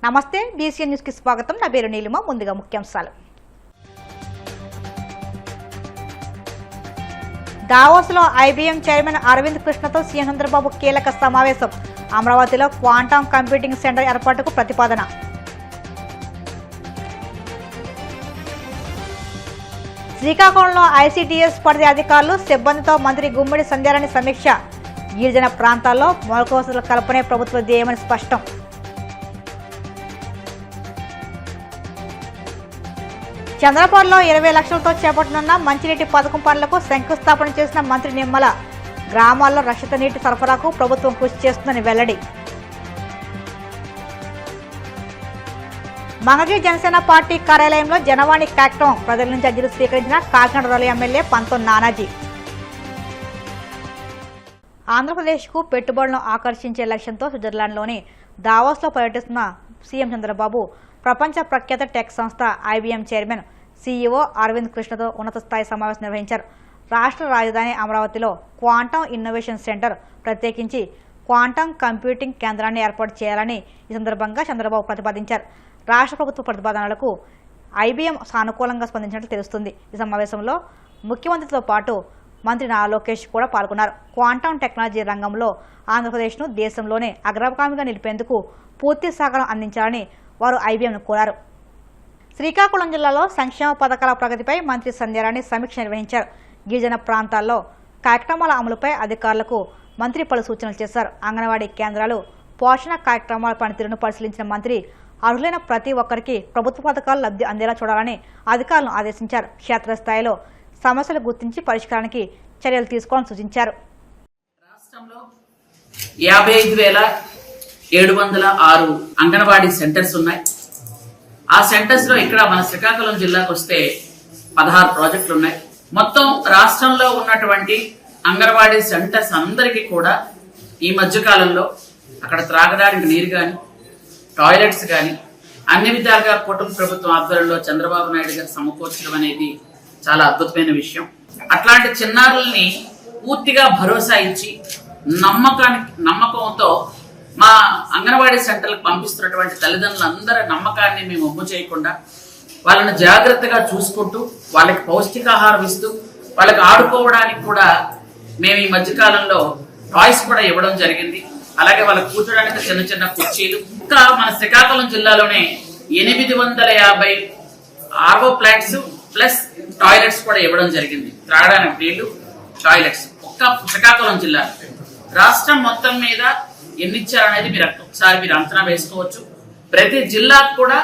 నమస్తే BCN news కి స్వాగతం. నా పేరు నీలిమ. ముందుగా ముఖ్యాంశాలు. దావోస్ లో ఐబీఎం చైర్మన్ అరవింద్ కృష్ణతో సీఎం చంద్రబాబు కీలక సమావేశం. అమరావతిలో క్వాంటమ్ కంప్యూటింగ్ సెంటర్ ఏర్పాటుకు ప్రతిపాదన. శ్రీకాకుళంలో ఐసీడీఎస్ పరిధి అధికారులు సిబ్బందితో మంత్రి గుమ్మడి సంధ్యారాణి సమీక్ష. గిరిజన ప్రాంతాల్లో మౌలిక వసతుల కల్పనే ప్రభుత్వ ధ్యేయమని స్పష్టం. చంద్రపూర్లో 20 లక్షలతో చేపట్టనున్న మంచినీటి పథకం పనులకు శంకుస్థాపన చేసిన మంత్రి నిమ్మల. గ్రామాల్లో రక్షిత నీటి సరఫరాకు ప్రభుత్వం కృషి చేస్తుందని వెల్లడి. మంగళగిరి జనసేన పార్టీ కార్యాలయంలో జనవాణి కార్యక్రమం. ప్రజల నుంచి అర్జీలు స్వీకరించిన కాకినాడ రూరల్ ఎమ్మెల్యే పంతం నానాజీ. ఆంధ్రప్రదేశ్కు పెట్టుబడులను ఆకర్షించే లక్ష్యంతో స్విట్జర్లాండ్లోని దావోస్లో పర్యటిస్తున్న సీఎం చంద్రబాబు ప్రపంచ ప్రఖ్యాత టెక్ సంస్థ ఐబీఎం చైర్మన్ సీఈఓ అరవింద్ కృష్ణతో ఉన్నత స్థాయి సమావేశం నిర్వహించారు. రాష్ట్ర రాజధాని అమరావతిలో క్వాంటమ్ ఇన్నోవేషన్ సెంటర్, ప్రత్యేకించి క్వాంటమ్ కంప్యూటింగ్ కేంద్రాన్ని ఏర్పాటు చేయాలని ఈ సందర్భంగా చంద్రబాబు ప్రతిపాదించారు. రాష్ట్ర ప్రభుత్వ ప్రతిపాదనలకు ఐబీఎం సానుకూలంగా స్పందించినట్లు తెలుస్తుంది. ఈ సమావేశంలో ముఖ్యమంత్రితో పాటు మంత్రి నారా లోకేష్ కూడా పాల్గొన్నారు. క్వాంటమ్ టెక్నాలజీ రంగంలో ఆంధ్రప్రదేశ్ను దేశంలోనే అగ్రగామిగా నిలిపేందుకు పూర్తి సహకారం అందించాలని వారు ఐబీఎంను కోరారు. శ్రీకాకుళం జిల్లాలో సంక్షేమ పథకాల ప్రగతిపై మంత్రి సంధ్యారాణి సమీక్ష నిర్వహించారు. గిరిజన ప్రాంతాల్లో కార్యక్రమాల అమలుపై అధికారులకు మంత్రి పలు సూచనలు చేశారు. అంగన్వాడీ కేంద్రాలు, పోషణ కార్యక్రమాల పనితీరును పరిశీలించిన మంత్రి అర్హులైన ప్రతి ఒక్కరికి ప్రభుత్వ పథకాలు లబ్ధి అందేలా చూడాలని అధికారులను ఆదేశించారు. క్షేత్రస్థాయిలో సమస్యలు గుర్తించి పరిష్కారానికి చర్యలు తీసుకోవాలని సూచించారు. రాష్ట్రంలో 55,706 అంగన్వాడీ సెంటర్స్ ఉన్నాయి. ఆ సెంటర్స్ లో ఇక్కడ మన శ్రీకాకుళం జిల్లాకు వస్తే 16 ప్రాజెక్టులు ఉన్నాయి. మొత్తం రాష్ట్రంలో ఉన్నటువంటి అంగన్వాడీ సెంటర్స్ అందరికీ కూడా ఈ మధ్య కాలంలో అక్కడ త్రాగడానికి నీరు కానీ, టాయిలెట్స్ కానీ అన్ని విధాలుగా కుటుంబ ప్రభుత్వం ఆధ్వర్యంలో చంద్రబాబు నాయుడు గారు సమకూర్చడం అనేది చాలా అద్భుతమైన విషయం. అట్లాంటి చిన్నారుల్ని పూర్తిగా భరోసా ఇచ్చి నమ్మకంతో మా అంగన్వాడీ సెంటర్లకు పంపిస్తున్నటువంటి తల్లిదండ్రులందరి నమ్మకాన్ని మేము ఒమ్ము చేయకుండా వాళ్ళని జాగ్రత్తగా చూసుకుంటూ వాళ్ళకి పౌష్టికాహారం ఇస్తూ వాళ్ళకి ఆడుకోవడానికి కూడా మేము ఈ మధ్యకాలంలో టాయ్స్ కూడా ఇవ్వడం జరిగింది. అలాగే వాళ్ళకి కూర్చోడానికి చిన్న చిన్న కుర్చీలు. ఇంకా మన శ్రీకాకుళం జిల్లాలోనే 850 ఆర్వో ప్లాంట్స్ ప్లస్ టాయిలెట్స్ కూడా ఇవ్వడం జరిగింది. త్రాగడానికి నీళ్లు, టాయిలెట్స్ ఒక్క శ్రీకాకుళం జిల్లా. రాష్ట్రం మొత్తం మీద ఎన్ని ఇచ్చారనేది మీరు అంచనా వేసుకోవచ్చు. ప్రతి జిల్లాకు కూడా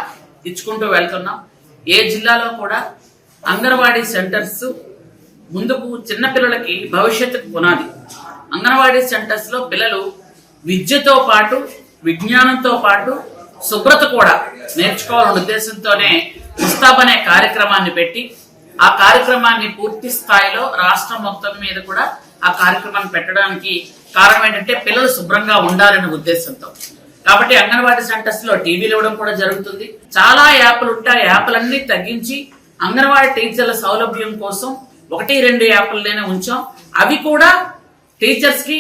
ఇచ్చుకుంటూ వెళ్తున్నాం. ఏ జిల్లాలో కూడా అంగన్వాడీ సెంటర్స్ ముందుకు చిన్న పిల్లలకి భవిష్యత్తుకు పునాది. అంగన్వాడీ సెంటర్స్ లో పిల్లలు విద్యతో పాటు విజ్ఞానంతో పాటు శుభ్రత కూడా నేర్చుకోవాలనే ఉద్దేశంతోనే ముస్తాబ్ అనే కార్యక్రమాన్ని పెట్టి ఆ కార్యక్రమాన్ని పూర్తి స్థాయిలో రాష్ట్రం మొత్తం మీద కూడా ఆ కార్యక్రమాన్ని పెట్టడానికి కారణం ఏంటంటే పిల్లలు శుభ్రంగా ఉండాలనే ఉద్దేశంతో. కాబట్టి అంగన్వాడీ సెంటర్స్ లో టీవీలు ఇవ్వడం కూడా జరుగుతుంది. చాలా యాప్లు ఉంటాయి. యాప్లన్నీ తగ్గించి అంగన్వాడీ టీచర్ల సౌలభ్యం కోసం 1-2 యాప్లనే ఉంచాం. అవి కూడా టీచర్స్ కి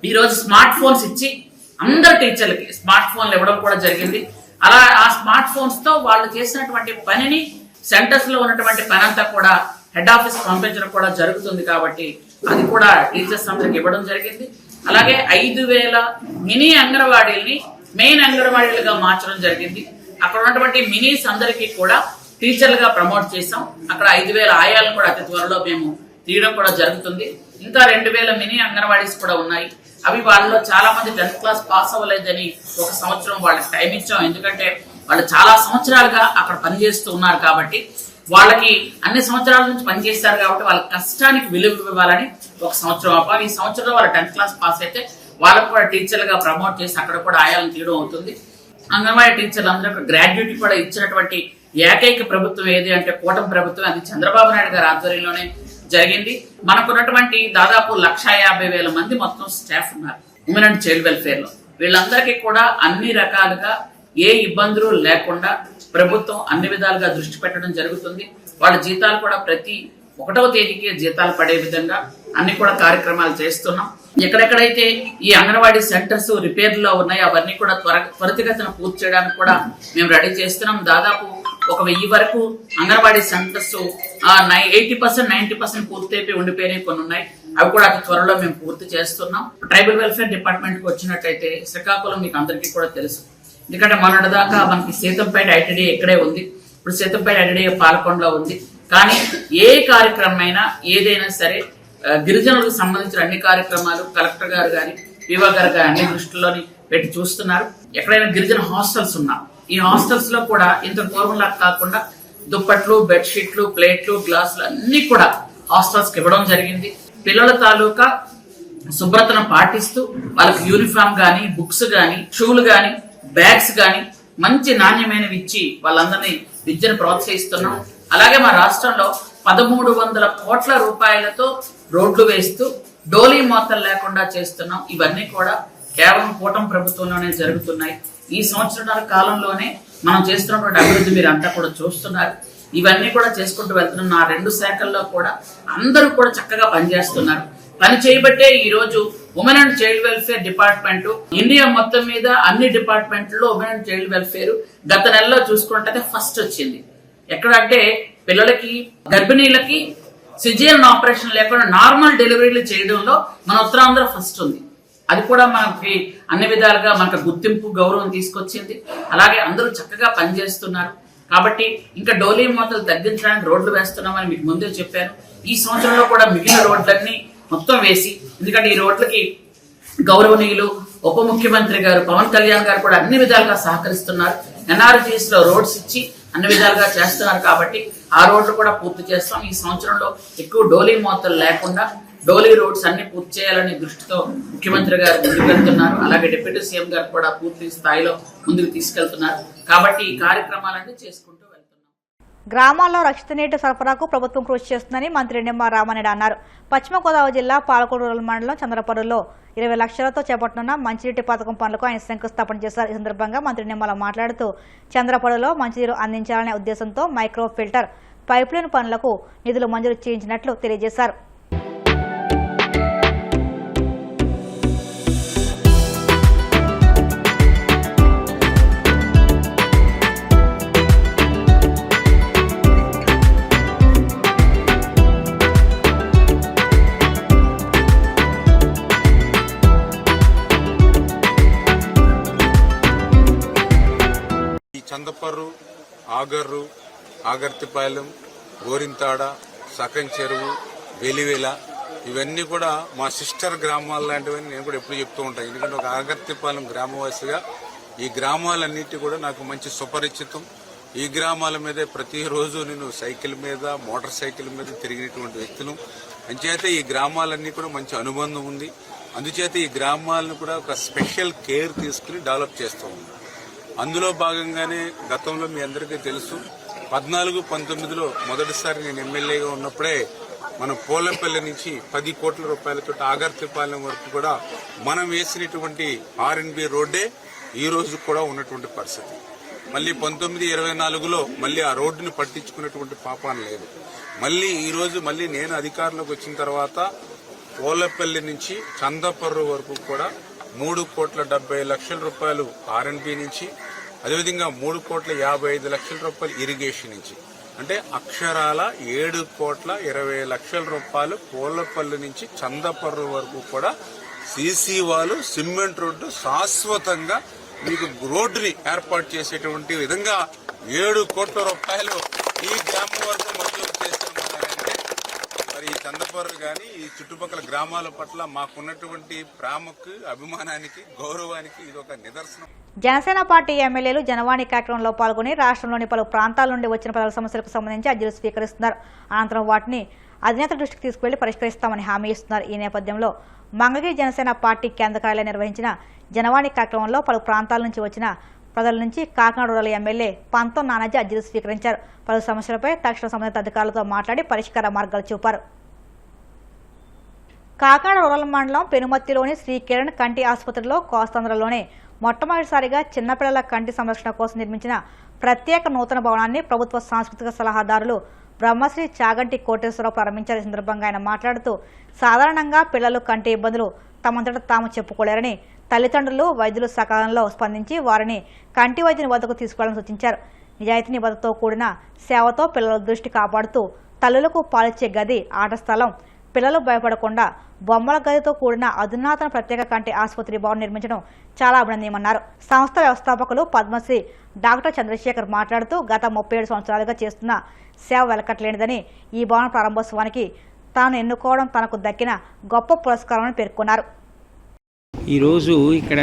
ఈరోజు స్మార్ట్ ఫోన్స్ ఇచ్చి అందరు టీచర్లకి స్మార్ట్ ఫోన్లు ఇవ్వడం కూడా జరిగింది. అలా ఆ స్మార్ట్ ఫోన్స్ తో వాళ్ళు చేసినటువంటి పనిని సెంటర్స్ లో ఉన్నటువంటి పని అంతా కూడా హెడ్ ఆఫీస్ పంపించడం కూడా జరుగుతుంది. కాబట్టి అది కూడా టీచర్స్ అందరికి ఇవ్వడం జరిగింది. అలాగే 5,000 మినీ అంగన్వాడీల్ని మెయిన్ అంగన్వాడీలుగా మార్చడం జరిగింది. అక్కడ ఉన్నటువంటి మినీస్ అందరికీ కూడా టీచర్లుగా ప్రమోట్ చేసాం. అక్కడ 5,000 ఆయాలను కూడా అతి త్వరలో మేము తీయడం కూడా జరుగుతుంది. ఇంకా 2,000 మినీ అంగన్వాడీస్ కూడా ఉన్నాయి. అవి వాళ్ళలో చాలా మంది 10th క్లాస్ పాస్ అవ్వలేదని 1 సంవత్సరం వాళ్ళకి టైం ఇచ్చాం. ఎందుకంటే వాళ్ళు చాలా సంవత్సరాలుగా అక్కడ పనిచేస్తూ ఉన్నారు కాబట్టి, వాళ్ళకి అన్ని సంవత్సరాల నుంచి పనిచేస్తారు కాబట్టి వాళ్ళ కష్టానికి విలువ ఇవ్వాలని 1 సంవత్సరం ఆపాలి. ఈ సంవత్సరంలో వాళ్ళు 10th క్లాస్ పాస్ అయితే వాళ్ళకు కూడా టీచర్లుగా ప్రమోట్ చేసి అక్కడ కూడా ఆయాలను తీయడం అవుతుంది. అంగన్వాడీ టీచర్లు అందరూ గ్రాడ్యుయేట్ కూడా ఇచ్చినటువంటి ఏకైక ప్రభుత్వం ఏది అంటే కూటమి ప్రభుత్వం. అది చంద్రబాబు నాయుడు గారి ఆధ్వర్యంలోనే జరిగింది. మనకున్నటువంటి దాదాపు 1,50,000 మంది మొత్తం స్టాఫ్ ఉన్నారు ఉమెన్ అండ్ చైల్డ్ వెల్ఫేర్ లో. వీళ్ళందరికీ కూడా అన్ని రకాలుగా ఏ ఇబ్బందులు లేకుండా ప్రభుత్వం అన్ని విధాలుగా దృష్టి పెట్టడం జరుగుతుంది. వాళ్ళ జీతాలు కూడా ప్రతి 1వ తేదీకి జీతాలు పడే విధంగా అన్ని కూడా కార్యక్రమాలు చేస్తున్నాం. ఎక్కడెక్కడైతే ఈ అంగన్వాడీ సెంటర్స్ రిపేర్లో ఉన్నాయో అవన్నీ కూడా త్వరితగతిన పూర్తి చేయడానికి కూడా మేము రెడీ చేస్తున్నాం. దాదాపు 1000 వరకు అంగన్వాడీ సెంటర్స్ 80%, 90% పూర్తి అయిపోయి ఉండిపోయినాయి, కొన్ని ఉన్నాయి. అవి కూడా అతి త్వరలో మేము పూర్తి చేస్తున్నాం. ట్రైబల్ వెల్ఫేర్ డిపార్ట్మెంట్ కి వచ్చినట్టయితే శ్రీకాకుళం మీకు అందరికీ కూడా తెలుసు. ఎందుకంటే మొన్నటిదాకా మనకి సీతంపేట ఐటీడీ ఇక్కడే ఉంది, ఇప్పుడు సీతంపేట ఐటీడీ పాలకొండలో ఉంది. కానీ ఏ కార్యక్రమం అయినా ఏదైనా సరే గిరిజనులకు సంబంధించిన అన్ని కార్యక్రమాలు కలెక్టర్ గారు కానీ వివో గారు కానీ అన్ని దృష్టిలోని పెట్టి చూస్తున్నారు. ఎక్కడైనా గిరిజన హాస్టల్స్ ఉన్నా ఈ హాస్టల్స్ లో కూడా ఇంత పూర్వంలా కాకుండా దుప్పట్లు, బెడ్షీట్లు, ప్లేట్లు, గ్లాసులు అన్ని కూడా హాస్టల్స్ కి ఇవ్వడం జరిగింది. పిల్లల తాలూకా శుభ్రతను పాటిస్తూ వాళ్ళకి యూనిఫామ్ గానీ, బుక్స్ గానీ, షూలు గానీ, బ్యాగ్స్ గానీ మంచి నాణ్యమైనవి ఇచ్చి వాళ్ళందరినీ విద్యను ప్రోత్సహిస్తున్నాం. అలాగే మా రాష్ట్రంలో 1300 కోట్ల రూపాయలతో రోడ్లు వేస్తూ డోలీ మోతలు లేకుండా చేస్తున్నాం. ఇవన్నీ కూడా కేవలం కూటమి ప్రభుత్వంలోనే జరుగుతున్నాయి. ఈ సంవత్సరాల కాలంలోనే మనం చేస్తున్నటువంటి అభివృద్ధి మీరు అంతా కూడా చూస్తున్నారు. ఇవన్నీ కూడా చేసుకుంటూ వెళ్తున్నాం. నా 2 శాఖల్లో కూడా అందరూ కూడా చక్కగా పనిచేస్తున్నారు. పని చేయబట్టే ఈ రోజు women and child welfare department India మొత్తం మీద అన్ని డిపార్ట్మెంట్లో ఉమెన్ అండ్ చైల్డ్ వెల్ఫేర్ గత నెలలో చూసుకుంటే ఫస్ట్ వచ్చింది. ఎక్కడంటే పిల్లలకి, గర్భిణీలకి సిజేరియన్ ఆపరేషన్ లేకుండా నార్మల్ డెలివరీలు చేయడంలో మన ఉత్తరాంధ్ర ఫస్ట్ ఉంది. అది కూడా మనకి అన్ని విధాలుగా మనకు గుర్తింపు, గౌరవం తీసుకొచ్చింది. అలాగే అందరూ చక్కగా పనిచేస్తున్నారు. కాబట్టి ఇంకా డోలీ మూతలు తగ్గించడానికి రోడ్లు వేస్తున్నామని మీకు ముందే చెప్పాను. ఈ సంవత్సరంలో కూడా మిగిలిన రోడ్లన్నీ మొత్తం వేసి, ఎందుకంటే ఈ రోడ్లకి గౌరవనీయులు ఉప ముఖ్యమంత్రి గారు పవన్ కళ్యాణ్ గారు కూడా అన్ని విధాలుగా సహకరిస్తున్నారు. ఎన్ఆర్జీఎస్ లో రోడ్స్ ఇచ్చి అన్ని విధాలుగా చేస్తున్నారు. కాబట్టి ఆ రోడ్లు కూడా పూర్తి చేస్తాం. ఈ సంవత్సరంలో ఎక్కువ డోలీ మోతలు లేకుండా డోలీ రోడ్స్ అన్ని పూర్తి చేయాలని దృష్టితో ముఖ్యమంత్రి గారు ముందుకు వెళ్తున్నారు. అలాగే డిప్యూటీ సీఎం గారు కూడా పూర్తి స్థాయిలో ముందుకు తీసుకెళ్తున్నారు. కాబట్టి ఈ కార్యక్రమాలన్నీ చేసుకుంటూ వెళ్తున్నాం. గ్రామాల్లో రక్షిత నీటి సరఫరాకు ప్రభుత్వం కృషి చేస్తుందని మంత్రి నిమ్మల రామారెడ్డి అన్నారు. పశ్చిమ గోదావరి జిల్లా పాలకొండ రూరల్ మండలం చంద్రపరులో 20 లక్షలతో చేపట్టనున్న మంచినీటి పథకం పనులకు ఆయన శంకుస్థాపన చేశారు. ఈ సందర్భంగా మంత్రి నిమ్మల మాట్లాడుతూ చంద్రపరులో మంచినీరు అందించాలనే ఉద్దేశంతో మైక్రో ఫిల్టర్ పైప్లైన్ పనులకు నిధులు మంజూరు చేయించినట్లు తెలియజేశారు. చందపర్రు, ఆగర్రు, ఆగర్తిపాలెం, గోరింతాడ, సకం చెరువు, వెలివేల ఇవన్నీ కూడా మా సిస్టర్ గ్రామాలు లాంటివని నేను కూడా ఎప్పుడు చెప్తూ ఉంటాను. ఎందుకంటే ఒక ఆగర్తిపాలెం గ్రామవాసిగా ఈ గ్రామాలన్నిటి కూడా నాకు మంచి సుపరిచితం. ఈ గ్రామాల మీదే ప్రతిరోజు నేను సైకిల్ మీద, మోటార్ సైకిల్ మీద తిరిగినటువంటి వ్యక్తులు. అంచేత ఈ గ్రామాలన్నీ కూడా మంచి అనుబంధం ఉంది. అందుచేత ఈ గ్రామాలను కూడా ఒక స్పెషల్ కేర్ తీసుకుని డెవలప్ చేస్తూ ఉంది. అందులో భాగంగానే గతంలో మీ అందరికీ తెలుసు 14-19లో మొదటిసారి నేను ఎమ్మెల్యేగా ఉన్నప్పుడే మనం పోలపల్లి నుంచి 10 కోట్ల రూపాయలతో ఆగర్తిపాలెం వరకు కూడా మనం వేసినటువంటి ఆర్ఎన్బి రోడ్డే ఈ రోజు కూడా ఉన్నటువంటి పరిస్థితి. మళ్ళీ 19-24లో మళ్ళీ ఆ రోడ్డుని పట్టించుకున్నటువంటి పాపాన లేదు. మళ్ళీ ఈ రోజు మళ్ళీ నేను అధికారంలోకి వచ్చిన తర్వాత పోలపల్లి నుంచి చందపర్రు వరకు కూడా 3,70,00,000 రూపాయలు ఆర్ఎన్బి నుంచి, అదేవిధంగా 3,55,00,000 రూపాయలు ఇరిగేషన్ నుంచి, అంటే అక్షరాల 7,20,00,000 రూపాయలు పోలపల్లి నుంచి చందపర్రు వరకు కూడా సీసీ వాళ్ళు, సిమెంట్ రోడ్డు శాశ్వతంగా మీకు రోడ్డుని ఏర్పాటు చేసేటువంటి విధంగా 7 కోట్ల రూపాయలు ఈ గ్రామం వరకు మంజూరు చేస్తున్నారంటే మరి ఈ చందపర్రు కానీ ఈ చుట్టుపక్కల గ్రామాల పట్ల మాకున్నటువంటి ప్రేమకు, అభిమానానికి, గౌరవానికి ఇది ఒక నిదర్శనం. జనసేన పార్టీ ఎమ్మెల్యేలు జనవాణి కార్యక్రమంలో పాల్గొని రాష్ట్రంలోని పలు ప్రాంతాల నుండి వచ్చిన ప్రజల సమస్యలకు సంబంధించి అర్జీలు స్వీకరిస్తున్నారు. అనంతరం వాటిని అధినేత దృష్టికి తీసుకువెళ్లి పరిష్కరిస్తామని హామీ ఇస్తున్నారు. ఈ నేపథ్యంలో మంగళగిరి జనసేన పార్టీ కేంద్ర కార్యాలయం నిర్వహించిన జనవాణి కార్యక్రమంలో పలు ప్రాంతాల నుంచి వచ్చిన ప్రజల నుంచి కాకినాడ రూరల్ ఎమ్మెల్యే పంతం నానాజీ అర్జీలు స్వీకరించారు. పలు సమస్యలపై తక్షణ సంబంధిత అధికారులతో మాట్లాడి పరిష్కార మార్గాలు చూపారు. కాకినాడ రూరల్ మండలం పెనుమత్తిలోని శ్రీ కిరణ్ కంటి ఆసుపత్రిలో కోస్తాంధ్రలోనే మొట్టమొదటిసారిగా చిన్నపిల్లల కంటి సంరక్షణ కోసం నిర్మించిన ప్రత్యేక నూతన భవనాన్ని ప్రభుత్వ సాంస్కృతిక సలహాదారులు బ్రహ్మశ్రీ చాగంటి కోటేశ్వరరావు ప్రారంభించారు. ఈ సందర్భంగా ఆయన మాట్లాడుతూ సాధారణంగా పిల్లలు కంటి ఇబ్బందులు తమంతట తాము చెప్పుకోలేరని, తల్లిదండ్రులు వైద్యులు సకాలంలో స్పందించి వారిని కంటి వైద్యుని వద్దకు తీసుకెళ్లాలని సూచించారు. నిజాయితీ నిబద్ధతతో కూడిన సేవతో పిల్లల దృష్టి కాపాడుతూ తల్లులకు పాలిచ్చే గది, ఆట స్థలం, పిల్లలు భయపడకుండా బొమ్మల గదితో కూడిన అధునాతన ప్రత్యేక కంటి ఆసుపత్రి భవనం నిర్మించడం చాలా అభినందనీయమన్నారు. సంస్థ వ్యవస్థాపకులు పద్మశ్రీ డాక్టర్ చంద్రశేఖర్ మాట్లాడుతూ గత 37 సంవత్సరాలుగా చేస్తున్న సేవ వెలకట్లేనిదని, ఈ భవన ప్రారంభోత్సవానికి తాను ఎన్నుకోవడం తనకు దక్కిన గొప్ప పురస్కారమని పేర్కొన్నారు. ఈరోజు ఇక్కడ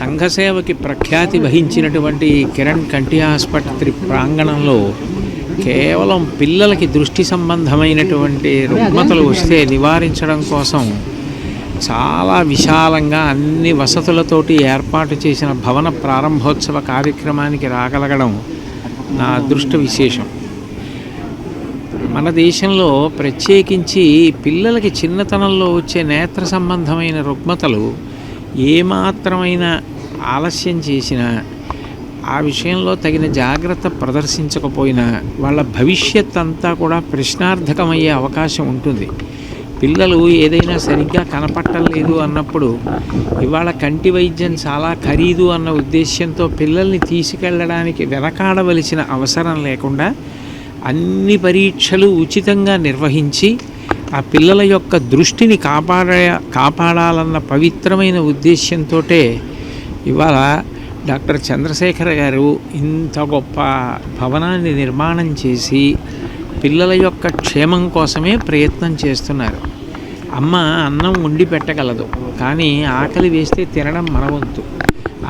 సంఘసేవకి ప్రఖ్యాతి వహించినటువంటి కిరణ్ కంటి ఆసుపత్రి ప్రాంగణంలో కేవలం పిల్లలకి దృష్టి సంబంధమైనటువంటి రుగ్మతలు వస్తే నివారించడం కోసం చాలా విశాలంగా అన్ని వసతులతోటి ఏర్పాటు చేసిన భవన ప్రారంభోత్సవ కార్యక్రమానికి రాగలగడం నా అదృష్ట విశేషం. మన దేశంలో ప్రత్యేకించి పిల్లలకి చిన్నతనంలో వచ్చే నేత్ర సంబంధమైన రుగ్మతలు ఏమాత్రమైన ఆలస్యం చేసినా, ఆ విషయంలో తగిన జాగ్రత్త ప్రదర్శించకపోయినా వాళ్ళ భవిష్యత్ అంతా కూడా ప్రశ్నార్థకమయ్యే అవకాశం ఉంటుంది. పిల్లలు ఏదైనా సరిగ్గా కనపట్టలేదు అన్నప్పుడు ఇవాళ కంటి వైద్యం చాలా ఖరీదు అన్న ఉద్దేశ్యంతో పిల్లల్ని తీసుకెళ్ళడానికి వెనకాడవలసిన అవసరం లేకుండా అన్ని పరీక్షలు ఉచితంగా నిర్వహించి ఆ పిల్లల యొక్క దృష్టిని కాపాడాలన్న పవిత్రమైన ఉద్దేశ్యంతో ఇవాళ డాక్టర్ చంద్రశేఖర్ గారు ఇంత గొప్ప భవనాన్ని నిర్మాణం చేసి పిల్లల యొక్క క్షేమం కోసమే ప్రయత్నం చేస్తున్నారు. అమ్మ అన్నం వండి పెట్టగలదు, కానీ ఆకలి వేస్తే తినడం మన వంతు.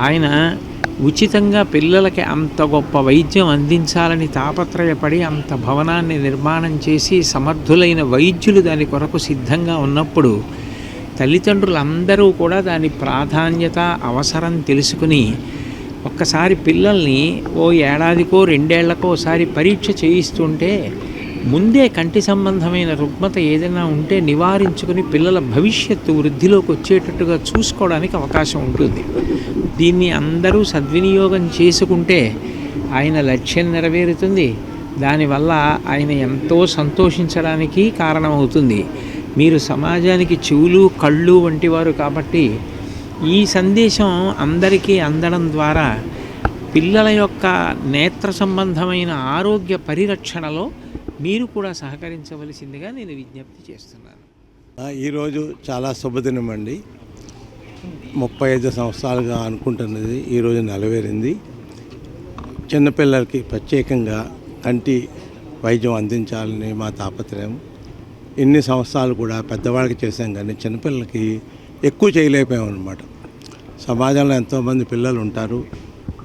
ఆయన ఉచితంగా పిల్లలకి అంత గొప్ప వైద్యం అందించాలని తాపత్రయపడి అంత భవనాన్ని నిర్మాణం చేసి సమర్థులైన వైద్యులు దాని కొరకు సిద్ధంగా ఉన్నప్పుడు తల్లిదండ్రులందరూ కూడా దాని ప్రాధాన్యత, అవసరం తెలుసుకుని ఒక్కసారి పిల్లల్ని ఓ ఏడాదికో 2 ఏళ్లకోసారి పరీక్ష చేయిస్తుంటే ముందే కంటి సంబంధమైన రుగ్మత ఏదైనా ఉంటే నివారించుకుని పిల్లల భవిష్యత్తు వృద్ధిలోకి వచ్చేటట్టుగా చూసుకోవడానికి అవకాశం ఉంటుంది. దీన్ని అందరూ సద్వినియోగం చేసుకుంటే ఆయన లక్ష్యం నెరవేరుతుంది. దానివల్ల ఆయన ఎంతో సంతోషించడానికి కారణమవుతుంది. మీరు సమాజానికి చెవులు, కళ్ళు వంటివారు కాబట్టి ఈ సందేశం అందరికీ అందడం ద్వారా పిల్లల యొక్క నేత్ర సంబంధమైన ఆరోగ్య పరిరక్షణలో మీరు కూడా సహకరించవలసిందిగా నేను విజ్ఞప్తి చేస్తున్నాను. ఈరోజు చాలా శుభదినం అండి. 35 సంవత్సరాలుగా అనుకుంటున్నది ఈరోజు నెరవేరింది. చిన్నపిల్లలకి ప్రత్యేకంగా కంటి వైద్యం అందించాలని మా తాపత్రయం. ఇన్ని సంవత్సరాలు కూడా పెద్దవాళ్ళకి చేసాం, కానీ చిన్నపిల్లలకి ఎక్కువ చేయలేకపోయాం అన్నమాట. సమాజంలో ఎంతోమంది పిల్లలు ఉంటారు,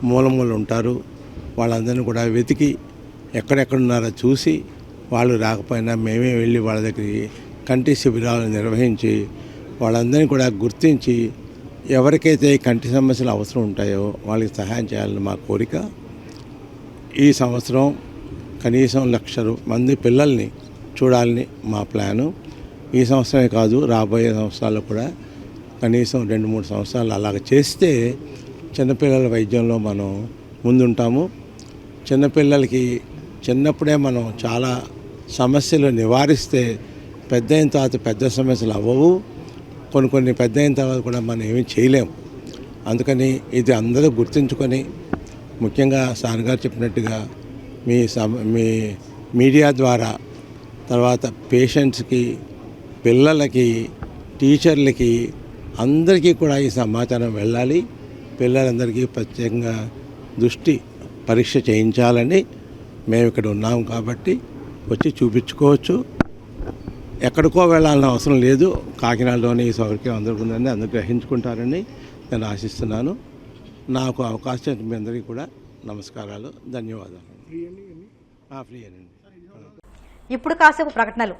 మూలమూలు ఉంటారు. వాళ్ళందరినీ కూడా వెతికి ఎక్కడెక్కడున్నారో చూసి, వాళ్ళు రాకపోయినా మేమే వెళ్ళి వాళ్ళ దగ్గరికి కంటి శిబిరాలు నిర్వహించి వాళ్ళందరినీ కూడా గుర్తించి ఎవరికైతే కంటి సమస్యలు అవసరం ఉంటాయో వాళ్ళకి సహాయం చేయాలని మా కోరిక. ఈ సంవత్సరం కనీసం 1,00,000 మంది పిల్లల్ని చూడాలని మా ప్లాను. ఈ సంవత్సరమే కాదు, రాబోయే సంవత్సరాల్లో కూడా కనీసం 2-3 సంవత్సరాలు అలాగ చేస్తే చిన్నపిల్లల వైద్యంలో మనం ముందుంటాము. చిన్నపిల్లలకి చిన్నప్పుడే మనం చాలా సమస్యలు నివారిస్తే పెద్ద అయిన తర్వాత పెద్ద సమస్యలు అవ్వవు. కొన్ని పెద్ద అయిన తర్వాత కూడా మనం ఏమీ చేయలేము. అందుకని ఇది అందరూ గుర్తుంచుకొని, ముఖ్యంగా సార్ గారు చెప్పినట్టుగా మీ మీడియా ద్వారా, తర్వాత పేషెంట్స్కి, పిల్లలకి, టీచర్లకి అందరికీ కూడా ఈ సమాచారం వెళ్ళాలి. పిల్లలందరికీ ప్రత్యేకంగా దృష్టి పరీక్ష చేయించాలని మేము ఇక్కడ ఉన్నాం కాబట్టి వచ్చి చూపించుకోవచ్చు. ఎక్కడికో వెళ్ళాలని అవసరం లేదు. కాకినాడలోనే ఈ సౌకర్యం అందరికీ ఉందని అందరూ గ్రహించుకుంటారని నేను ఆశిస్తున్నాను. నాకు అవకాశం మీ అందరికీ కూడా నమస్కారాలు, ధన్యవాదాలు. ఫ్రీ అండి. ఇప్పుడు కాసేపు ప్రకటనలు.